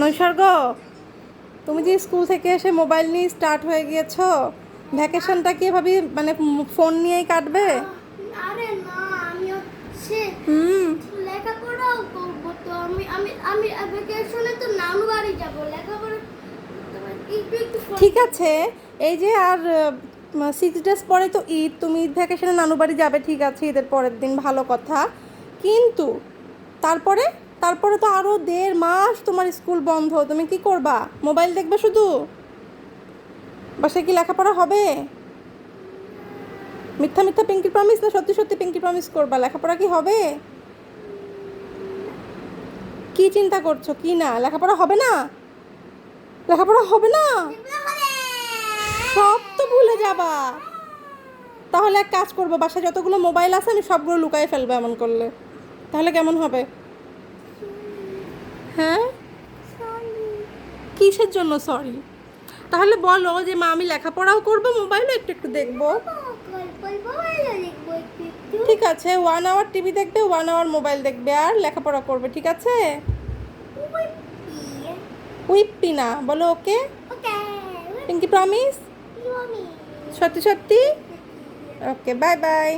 নৈসর্গ, তুমি যে স্কুল থেকে এসে মোবাইল নিয়ে স্টার্ট হয়ে গিয়েছো, ভ্যাকেশনটা কি এভাবে মানে ফোন নিয়েই কাটবে? আরে না, আমি হচ্ছে হুম। লেখাপড়াও করবো। তো আমি আমি আমি ভ্যাকেশনে তো নানু বাড়ি যাবো, লেখাপড়া একটু একটু ঠিক আছে, এই যে আর 6 ডেজ পরে তো ঈদ, তুমি ঈদ ভ্যাকেশনে নানু বাড়ি যাবে, ঠিক আছে, ঈদের পরের দিন, ভালো কথা। কিন্তু তারপরে তারপরে তো আরও 1.5 মাস তোমার স্কুল বন্ধ, তুমি কি করবা? মোবাইল দেখবে শুধু? বাসায় কি লেখাপড়া হবে? মিথ্যা মিথ্যা পিঙ্কি প্রমিস, না সত্যি সত্যি পিঙ্কি প্রমিস করবা? লেখাপড়া কি হবে? কি চিন্তা করছো? কি না, লেখাপড়া হবে না? লেখাপড়া হবে না? সব তো ভুলে যাবা। তাহলে এক কাজ করবো, বাসায় যতগুলো মোবাইল আছে আমি সবগুলো লুকায়ে ফেলবো এমন করলে। তাহলে কেমন হবে? হ্যাঁ? কিসের জন্য সরি? তাহলে বলো যে মা আমি লেখাপড়াও করবো, মোবাইলও একটু একটু দেখবো। ঠিক আছে, 1 আওয়ার টিভি দেখবে, 1 আওয়ার মোবাইল দেখবে, আর লেখাপড়া করবে, ঠিক আছে? উইপ্পি না, বলো ওকে। Pinky promise? সত্যি সত্যি? ওকে, বাই বাই।